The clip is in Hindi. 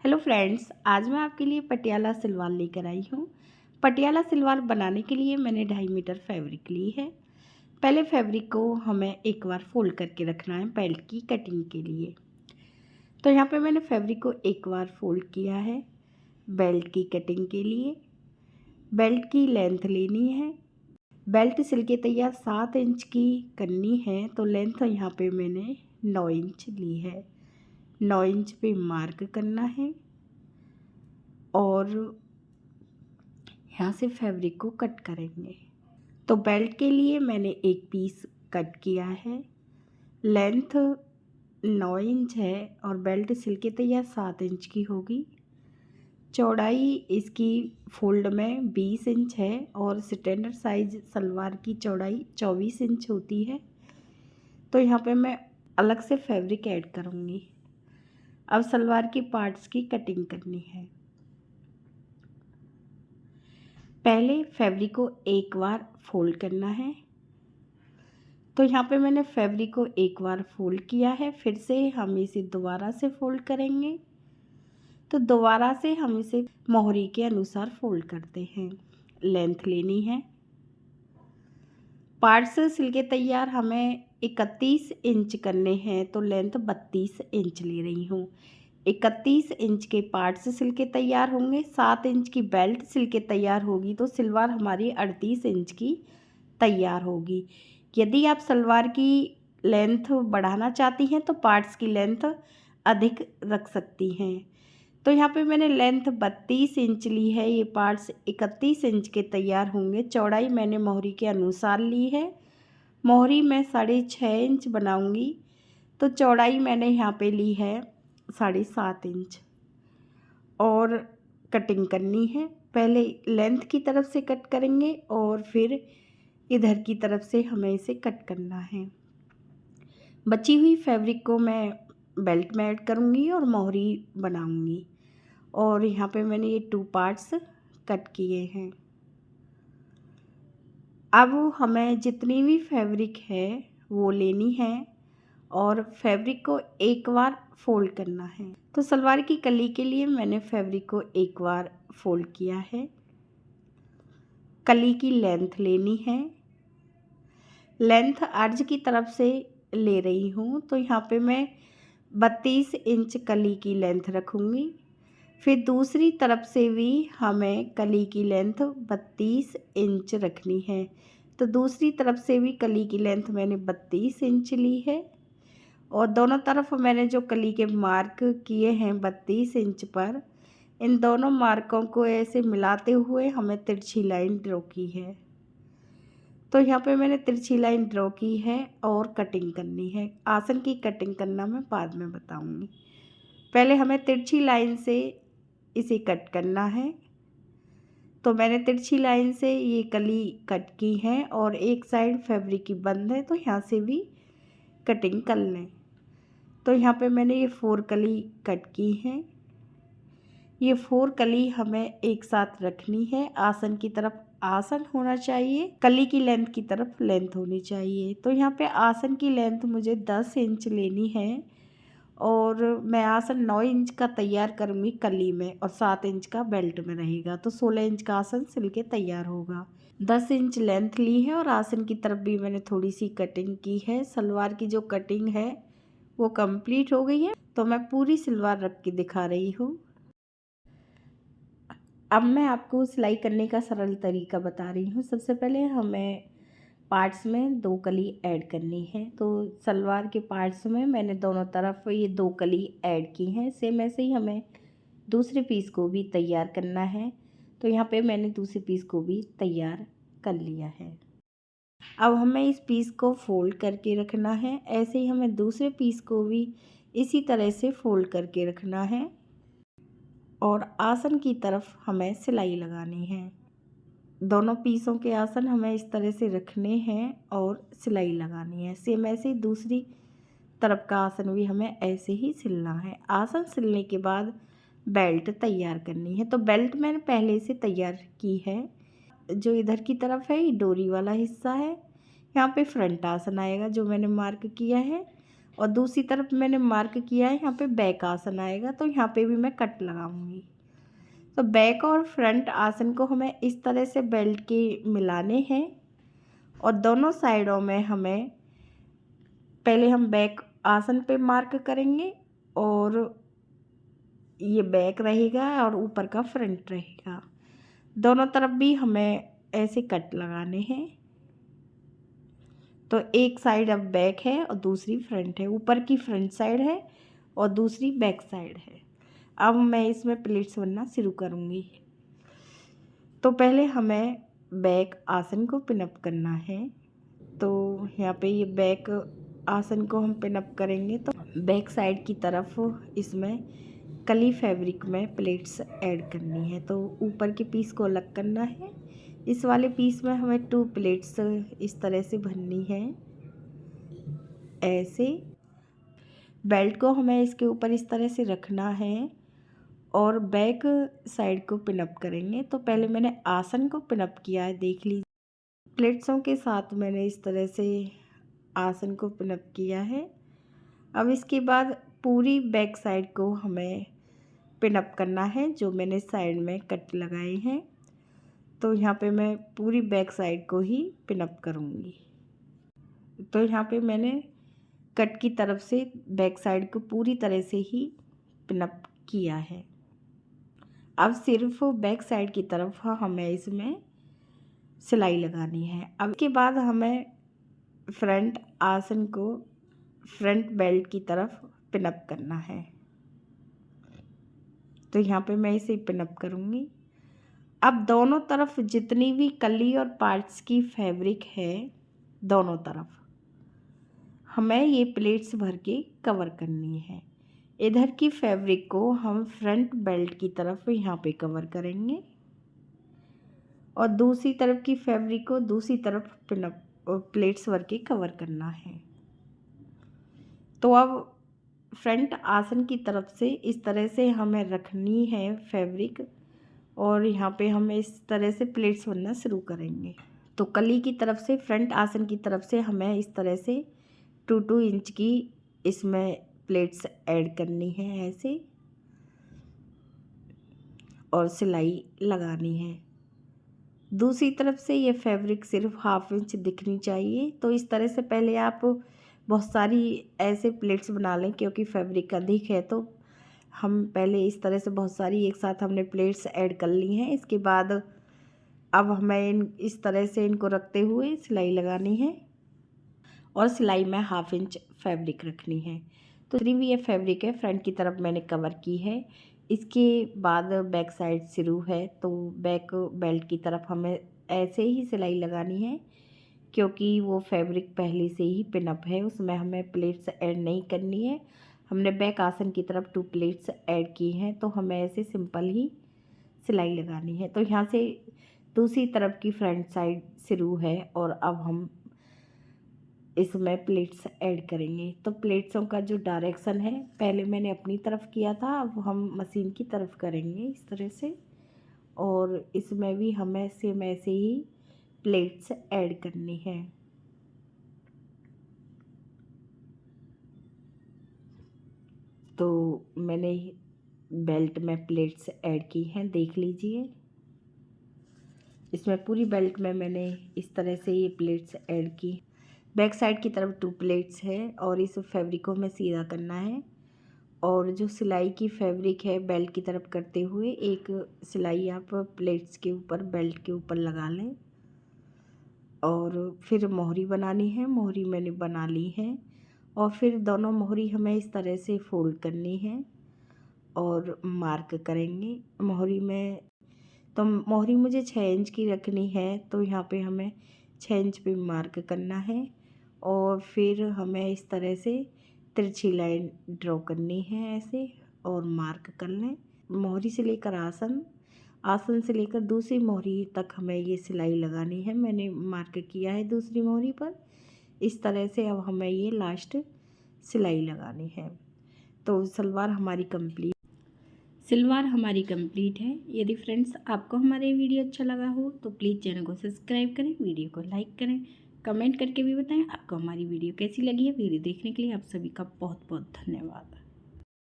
हेलो फ्रेंड्स, आज मैं आपके लिए पटियाला सलवार लेकर आई हूँ। पटियाला सलवार बनाने के लिए मैंने 2.5 मीटर फैब्रिक ली है। पहले फैब्रिक को हमें एक बार फोल्ड करके रखना है बेल्ट की कटिंग के लिए। तो यहाँ पे मैंने फैब्रिक को एक बार फोल्ड किया है बेल्ट की कटिंग के लिए। बेल्ट की लेंथ लेनी है। बेल्ट सिल के तैयार 7 इंच की करनी है, तो लेंथ यहाँ पे मैंने 9 इंच ली है। 9 इंच पे मार्क करना है और यहाँ से फैब्रिक को कट करेंगे। तो बेल्ट के लिए मैंने एक पीस कट किया है। लेंथ 9 इंच है और बेल्ट सिल के तैयार 7 इंच की होगी। चौड़ाई इसकी फोल्ड में 20 इंच है और स्टैंडर्ड साइज सलवार की चौड़ाई 24 इंच होती है। तो यहाँ पे मैं अलग से फैब्रिक ऐड करूँगी। अब सलवार की पार्ट्स की कटिंग करनी है। पहले फैब्रिक को एक बार फोल्ड करना है। तो यहाँ पे मैंने फैब्रिक को एक बार फोल्ड किया है, फिर से हम इसे दोबारा से फोल्ड करेंगे। तो दोबारा से हम इसे मोहरी के अनुसार फोल्ड करते हैं। लेंथ लेनी है। पार्ट्स सिल के तैयार हमें 31 इंच करने हैं, तो लेंथ 32 इंच ले रही हूँ। 31 इंच के पार्ट्स सिल के तैयार होंगे। 7 इंच की बेल्ट सिल के तैयार होगी, तो सलवार हमारी 38 इंच की तैयार होगी। यदि आप सलवार की लेंथ बढ़ाना चाहती हैं तो पार्ट्स की लेंथ अधिक रख सकती हैं। तो यहाँ पे मैंने लेंथ 32 इंच ली है। ये पार्ट्स 31 इंच के तैयार होंगे। चौड़ाई मैंने मोहरी के अनुसार ली है। मोहरी मैं 6.5 इंच बनाऊंगी, तो चौड़ाई मैंने यहाँ पे ली है 7.5 इंच और कटिंग करनी है। पहले लेंथ की तरफ से कट करेंगे और फिर इधर की तरफ से हमें इसे कट करना है। बची हुई फैब्रिक को मैं बेल्ट में ऐड करूँगी और मोहरी बनाऊँगी। और यहाँ पे मैंने ये 2 पार्ट्स कट किए हैं। अब हमें जितनी भी फैब्रिक है वो लेनी है और फैब्रिक को एक बार फोल्ड करना है। तो सलवार की कली के लिए मैंने फैब्रिक को एक बार फोल्ड किया है। कली की लेंथ लेनी है। लेंथ अर्ज की तरफ से ले रही हूँ, तो यहाँ पे मैं 32 इंच कली की लेंथ रखूँगी। फिर दूसरी तरफ से भी हमें कली की लेंथ 32 इंच रखनी है। तो दूसरी तरफ से भी कली की लेंथ मैंने 32 इंच ली है और दोनों तरफ मैंने जो कली के मार्क किए हैं 32 इंच पर, इन दोनों मार्कों को ऐसे मिलाते हुए हमें तिरछी लाइन ड्रॉ की है। तो यहाँ पे मैंने तिरछी लाइन ड्रॉ की है और कटिंग करनी है। आसन की कटिंग करना मैं बाद में बताऊँगी। पहले हमें तिरछी लाइन से इसे कट करना है। तो मैंने तिरछी लाइन से ये कली कट की है और एक साइड फैब्रिक की बंद है, तो यहाँ से भी कटिंग कर लें। तो यहाँ पे मैंने ये 4 कली कट की हैं। ये 4 कली हमें एक साथ रखनी है। आसन की तरफ आसन होना चाहिए, कली की लेंथ की तरफ लेंथ होनी चाहिए। तो यहाँ पे आसन की लेंथ मुझे 10 इंच लेनी है और मैं आसन 9 इंच का तैयार करूँगी कली में और 7 इंच का बेल्ट में रहेगा, तो 16 इंच का आसन सिल के तैयार होगा। 10 इंच लेंथ ली है और आसन की तरफ भी मैंने थोड़ी सी कटिंग की है। सलवार की जो कटिंग है वो कंप्लीट हो गई है, तो मैं पूरी सलवार रख के दिखा रही हूँ। अब मैं आपको सिलाई करने का सरल तरीका बता रही हूँ। सबसे पहले हमें पार्ट्स में 2 कली ऐड करनी है। तो सलवार के पार्ट्स में मैंने दोनों तरफ ये 2 कली ऐड की हैं। सेम ऐसे ही हमें दूसरे पीस को भी तैयार करना है। तो यहाँ पे मैंने दूसरे पीस को भी तैयार कर लिया है। अब हमें इस पीस को फोल्ड करके रखना है। ऐसे ही हमें दूसरे पीस को भी इसी तरह से फोल्ड करके रखना है और आसन की तरफ हमें सिलाई लगानी है। दोनों पीसों के आसन हमें इस तरह से रखने हैं और सिलाई लगानी है। सेम ऐसे ही दूसरी तरफ का आसन भी हमें ऐसे ही सिलना है। आसन सिलने के बाद बेल्ट तैयार करनी है। तो बेल्ट मैंने पहले से तैयार की है। जो इधर की तरफ है ये डोरी वाला हिस्सा है। यहाँ पे फ्रंट आसन आएगा जो मैंने मार्क किया है और दूसरी तरफ मैंने मार्क किया है यहाँ पे बैक आसन आएगा, तो यहाँ पे भी मैं कट लगाऊंगी। तो बैक और फ्रंट आसन को हमें इस तरह से बेल्ट के मिलाने हैं और दोनों साइडों में हमें पहले हम बैक आसन पे मार्क करेंगे और ये बैक रहेगा और ऊपर का फ्रंट रहेगा। दोनों तरफ भी हमें ऐसे कट लगाने हैं। तो एक साइड अब बैक है और दूसरी फ्रंट है, ऊपर की फ्रंट साइड है और दूसरी बैक साइड है। अब मैं इसमें प्लेट्स बनना शुरू करूँगी। तो पहले हमें बैक आसन को पिनअप करना है। तो यहाँ पे ये बैक आसन को हम पिनअप करेंगे तो बैक साइड की तरफ इसमें कली फैब्रिक में प्लेट्स ऐड करनी है। तो ऊपर के पीस को अलग करना है। इस वाले पीस में हमें 2 प्लेट्स इस तरह से भरनी है। ऐसे बेल्ट को हमें इसके ऊपर इस तरह से रखना है और बैक साइड को पिनअप करेंगे। तो पहले मैंने आसन को पिनअप किया है, देख लीजिए। प्लेट्सों के साथ मैंने इस तरह से आसन को पिनअप किया है। अब इसके बाद पूरी बैक साइड को हमें पिनअप करना है, जो मैंने साइड में कट लगाए हैं। तो यहाँ पे मैं पूरी बैक साइड को ही पिनअप करूँगी। तो यहाँ पे मैंने कट की तरफ से बैक साइड को पूरी तरह से ही पिनअप किया है। अब सिर्फ बैक साइड की तरफ हमें इसमें सिलाई लगानी है। अब के बाद हमें फ्रंट आसन को फ्रंट बेल्ट की तरफ पिनअप करना है। तो यहाँ पे मैं इसे पिनअप करूँगी। अब दोनों तरफ जितनी भी कली और पार्ट्स की फैब्रिक है, दोनों तरफ हमें ये प्लेट्स भर के कवर करनी है। इधर की फैब्रिक को हम फ्रंट बेल्ट की तरफ यहाँ पे कवर करेंगे और दूसरी तरफ की फैब्रिक को दूसरी तरफ पिनअप प्लेट्स भर के कवर करना है। तो अब फ्रंट आसन की तरफ से इस तरह से हमें रखनी है फैब्रिक और यहाँ पे हम इस तरह से प्लेट्स बनना शुरू करेंगे। तो कली की तरफ से फ्रंट आसन की तरफ से हमें इस तरह से 2-2 इंच की इसमें प्लेट्स ऐड करनी है ऐसे, और सिलाई लगानी है। दूसरी तरफ से ये फैब्रिक सिर्फ 1/2 इंच दिखनी चाहिए। तो इस तरह से पहले आप बहुत सारी ऐसे प्लेट्स बना लें, क्योंकि फैब्रिक अधिक है तो हम पहले इस तरह से बहुत सारी एक साथ हमने प्लेट्स ऐड कर ली हैं। इसके बाद अब हमें इस तरह से इनको रखते हुए सिलाई लगानी है और सिलाई में 1/2 इंच फैब्रिक रखनी है। तो जितनी भी ये फैब्रिक है फ्रंट की तरफ मैंने कवर की है। इसके बाद बैक साइड शुरू है, तो बैक बेल्ट की तरफ हमें ऐसे ही सिलाई लगानी है, क्योंकि वो फैब्रिक पहले से ही पिनअप है, उसमें हमें प्लेट्स ऐड नहीं करनी है। हमने बैक आसन की तरफ 2 प्लेट्स ऐड की हैं, तो हमें ऐसे सिंपल ही सिलाई लगानी है। तो यहाँ से दूसरी तरफ की फ्रंट साइड शुरू है और अब हम इसमें प्लेट्स ऐड करेंगे। तो प्लेट्सों का जो डायरेक्शन है पहले मैंने अपनी तरफ किया था, अब हम मशीन की तरफ करेंगे इस तरह से, और इसमें भी हमें सेम ऐसे ही प्लेट्स ऐड करनी है। तो मैंने बेल्ट में प्लेट्स ऐड की हैं, देख लीजिए। इसमें पूरी बेल्ट में मैंने इस तरह से ये प्लेट्स ऐड की। बैक साइड की तरफ 2 प्लेट्स है और इस फैब्रिक को हमें सीधा करना है, और जो सिलाई की फैब्रिक है बेल्ट की तरफ करते हुए एक सिलाई आप प्लेट्स के ऊपर बेल्ट के ऊपर लगा लें, और फिर मोहरी बनानी है। मोहरी मैंने बना ली है और फिर दोनों मोहरी हमें इस तरह से फोल्ड करनी है और मार्क करेंगे मोहरी में। तो मोहरी मुझे 6 इंच की रखनी है, तो यहाँ पे हमें 6 इंच पे मार्क करना है और फिर हमें इस तरह से तिरछी लाइन ड्रॉ करनी है ऐसे, और मार्क कर लें। मोहरी से लेकर आसन, आसन से लेकर दूसरी मोहरी तक हमें ये सिलाई लगानी है। मैंने मार्क किया है दूसरी मोहरी पर। इस तरह से अब हमें ये लास्ट सिलाई लगानी है। तो सलवार हमारी कंप्लीट है। यदि फ्रेंड्स आपको हमारे वीडियो अच्छा लगा हो तो प्लीज़ चैनल को सब्सक्राइब करें, वीडियो को लाइक करें, कमेंट करके भी बताएं आपको हमारी वीडियो कैसी लगी है। वीडियो देखने के लिए आप सभी का बहुत बहुत धन्यवाद।